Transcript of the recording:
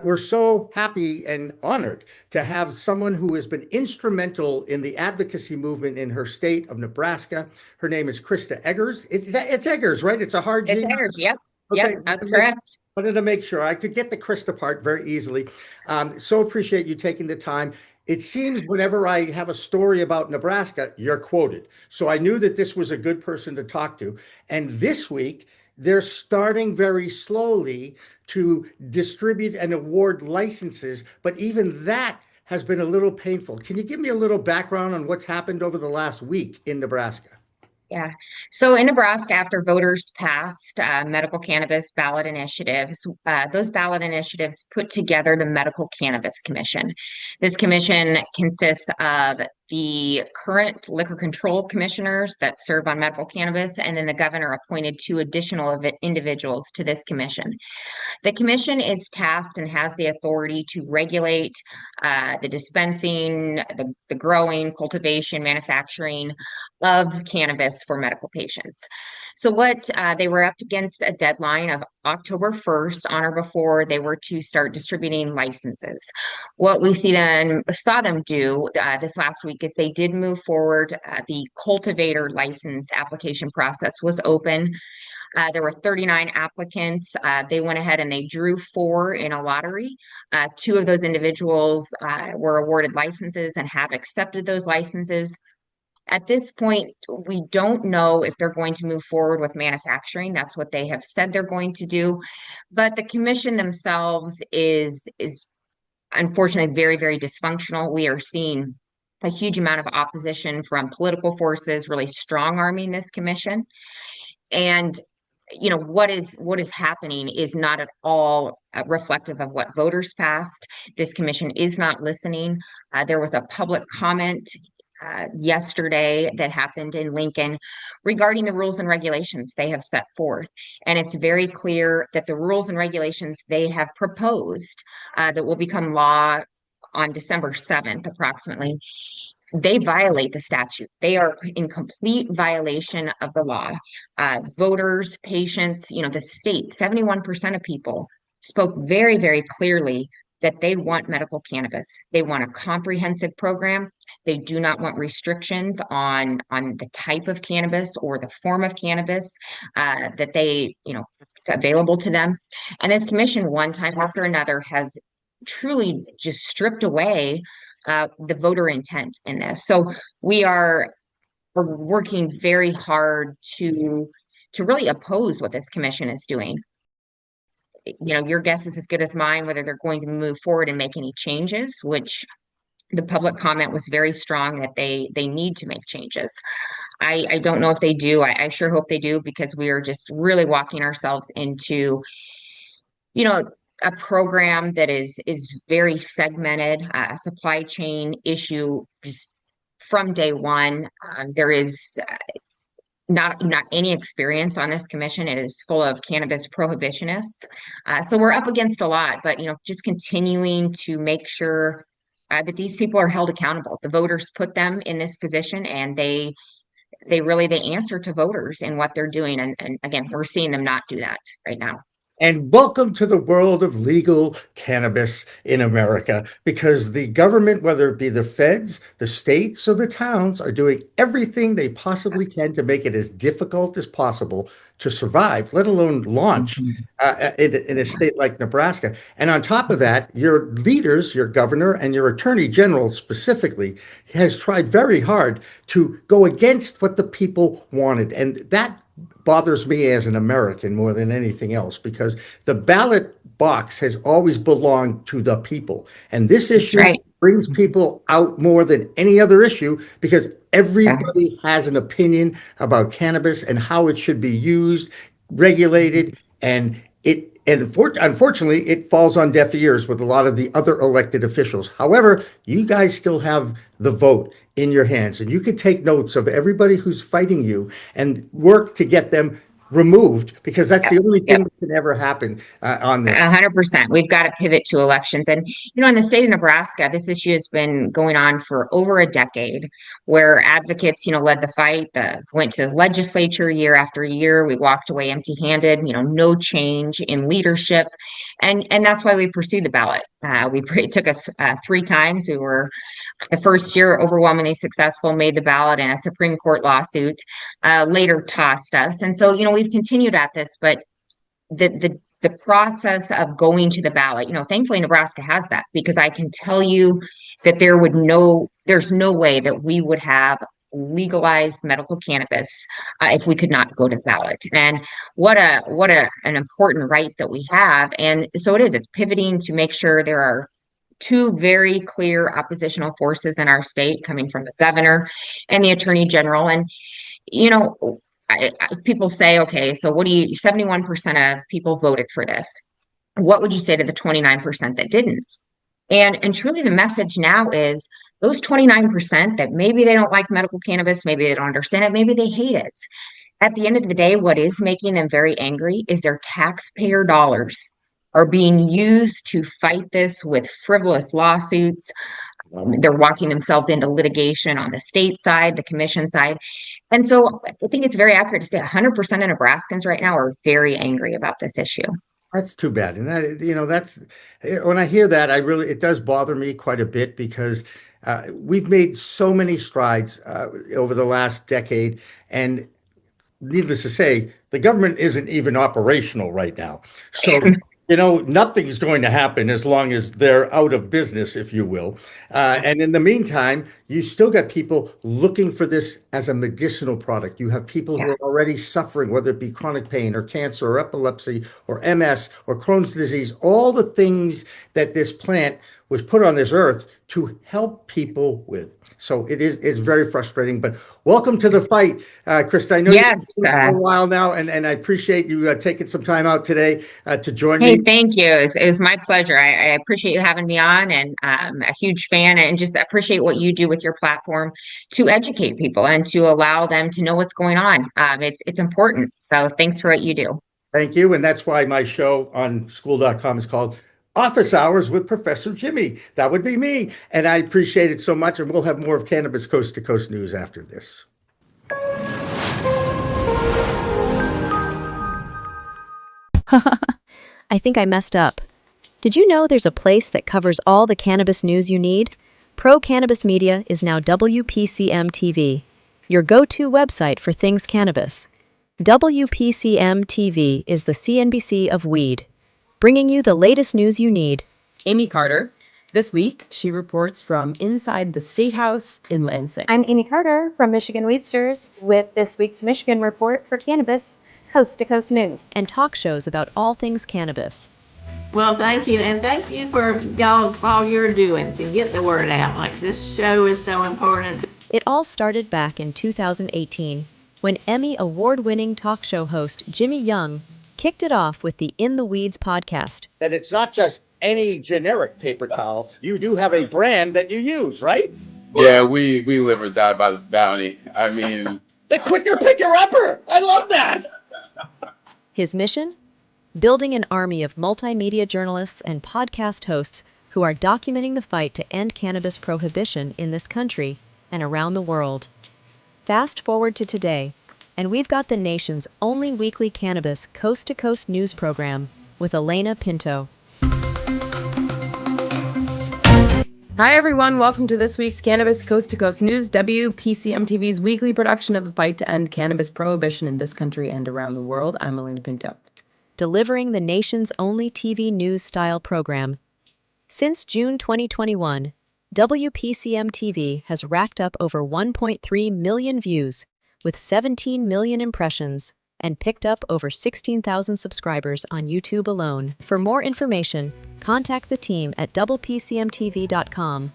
we're so happy and honored to have someone who has been instrumental in the advocacy movement in her state of Nebraska. Her name is Crista Eggers. It's Eggers, right? It's a hard It's G. Eggers. Yep. Okay, Yep. That's correct. wanted to make sure I could get the Krista part very easily. So appreciate you taking the time. It seems whenever I have a story about Nebraska, you're quoted. So I knew that this was a good person to talk to. And this week, they're starting very slowly to distribute and award licenses, but even that has been a little painful. Can you give me a little background on what's happened over the last week in Nebraska? Yeah. So in Nebraska, after voters passed medical cannabis ballot initiatives, those ballot initiatives put together the Medical Cannabis Commission. This commission consists of the current liquor control commissioners that serve on medical cannabis, and then the governor appointed two additional individuals to this commission. The commission is tasked and has the authority to regulate the dispensing, the growing, cultivation, manufacturing of cannabis for medical patients. So what they were up against a deadline of October 1st, on or before they were to start distributing licenses. What we saw them do this last week is they did move forward. The cultivator license application process was open. There were 39 applicants. They went ahead and they drew four in a lottery. Two of those individuals were awarded licenses and have accepted those licenses. At this point, we don't know if they're going to move forward with manufacturing. That's what they have said they're going to do. But the commission themselves is unfortunately very, very dysfunctional. We are seeing a huge amount of opposition from political forces, really strong arming this commission. And what is happening is not at all reflective of what voters passed. This commission is not listening. There was a public comment yesterday that happened in Lincoln regarding the rules and regulations they have set forth. And it's very clear that the rules and regulations they have proposed that will become law on December 7th, approximately, they violate the statute. They are in complete violation of the law. Voters, patients, the state, 71% of people spoke very, very clearly that they want medical cannabis. They want a comprehensive program. They do not want restrictions on the type of cannabis or the form of cannabis that it's available to them. And this commission, one time after another, has truly just stripped away the voter intent in this. So we're working very hard to really oppose what this commission is doing. Your guess is as good as mine whether they're going to move forward and make any changes, which the public comment was very strong that they need to make changes. I don't know if they do. I sure hope they do, because we are just really walking ourselves into a program that is very segmented, a supply chain issue just from day one. There is not any experience on this commission. It is full of cannabis prohibitionists. So we're up against a lot, but just continuing to make sure that these people are held accountable. The voters put them in this position, and they answer to voters in what they're doing. And again, we're seeing them not do that right now. And welcome to the world of legal cannabis in America, because the government, whether it be the feds, the states, or the towns, are doing everything they possibly can to make it as difficult as possible to survive, let alone launch in a state like Nebraska. And on top of that, your leaders, your governor and your attorney general specifically, has tried very hard to go against what the people wanted. And that bothers me as an American more than anything else, because the ballot box has always belonged to the people. And this issue brings people out more than any other issue, because everybody has an opinion about cannabis and how it should be used, regulated, and unfortunately, it falls on deaf ears with a lot of the other elected officials. However, you guys still have the vote in your hands, and you can take notes of everybody who's fighting you and work to get them removed, because that's the only thing that can ever happen on this. 100%. We've got to pivot to elections. And, in the state of Nebraska, this issue has been going on for over a decade where advocates, led the fight, went to the legislature year after year. We walked away empty handed, no change in leadership. And that's why we pursued the ballot. It took us 3 times. We were the first year overwhelmingly successful, made the ballot, and a Supreme Court lawsuit later tossed us. And so, we've continued at this, but the process of going to the ballot, thankfully Nebraska has that, because I can tell you that there's no way that we would have legalized medical cannabis if we could not go to the ballot. And an important right that we have. And so it's pivoting to make sure there are two very clear oppositional forces in our state, coming from the governor and the attorney general. And you know, people say, okay, so 71% of people voted for this. What would you say to the 29% that didn't? And truly the message now is those 29% that maybe they don't like medical cannabis, maybe they don't understand it, maybe they hate it. At the end of the day, what is making them very angry is their taxpayer dollars are being used to fight this with frivolous lawsuits. They're walking themselves into litigation on the state side, the commission side. And so I think it's very accurate to say 100% of Nebraskans right now are very angry about this issue. That's too bad. And that's when I hear that, it does bother me quite a bit, because we've made so many strides over the last decade. And needless to say, the government isn't even operational right now. So, nothing's going to happen as long as they're out of business, if you will. And in the meantime, you still got people looking for this as a medicinal product. You have people who are already suffering, whether it be chronic pain or cancer or epilepsy or MS or Crohn's disease, all the things that this plant was put on this earth to help people with. So it's very frustrating, but welcome to the fight, Crista. I know you've been doing it for a while now, and I appreciate you taking some time out today to join me. Hey, thank you. It was my pleasure. I appreciate you having me on, and I'm a huge fan, and just appreciate what you do with your platform to educate people and to allow them to know what's going on. It's important. So thanks for what you do. Thank you. And that's why my show on school.com is called Office Hours with Professor Jimmy. That would be me. And I appreciate it so much. And we'll have more of Cannabis Coast to Coast news after this. I think I messed up. Did you know there's a place that covers all the cannabis news you need? Pro Cannabis Media is now WPCM TV, your go-to website for things cannabis. WPCM TV is the CNBC of weed, bringing you the latest news you need. Amy Carter. This week, she reports from inside the State House in Lansing. I'm Amy Carter from Michigan Weedsters with this week's Michigan Report for Cannabis Coast to Coast News. And talk shows about all things cannabis. Well, thank you. And thank you for all you're doing to get the word out. Like, this show is so important. It all started back in 2018 when Emmy award-winning talk show host Jimmy Young kicked it off with the In the Weeds podcast. That it's not just any generic paper towel. You do have a brand that you use, right? Yeah, we live or die by the bounty. I mean, the quicker picker-upper. I love that. His mission? Building an army of multimedia journalists and podcast hosts who are documenting the fight to end cannabis prohibition in this country and around the world. Fast forward to today, and we've got the nation's only weekly cannabis coast-to-coast news program with Elena Pinto. Hi, everyone. Welcome to this week's Cannabis Coast to Coast News, WPCM TV's weekly production of the fight to end cannabis prohibition in this country and around the world. I'm Elena Pinto. Delivering the nation's only TV news-style program. Since June 2021, WPCM TV has racked up over 1.3 million views, with 17 million impressions, and picked up over 16,000 subscribers on YouTube alone. For more information, contact the team at WPCMTV.com.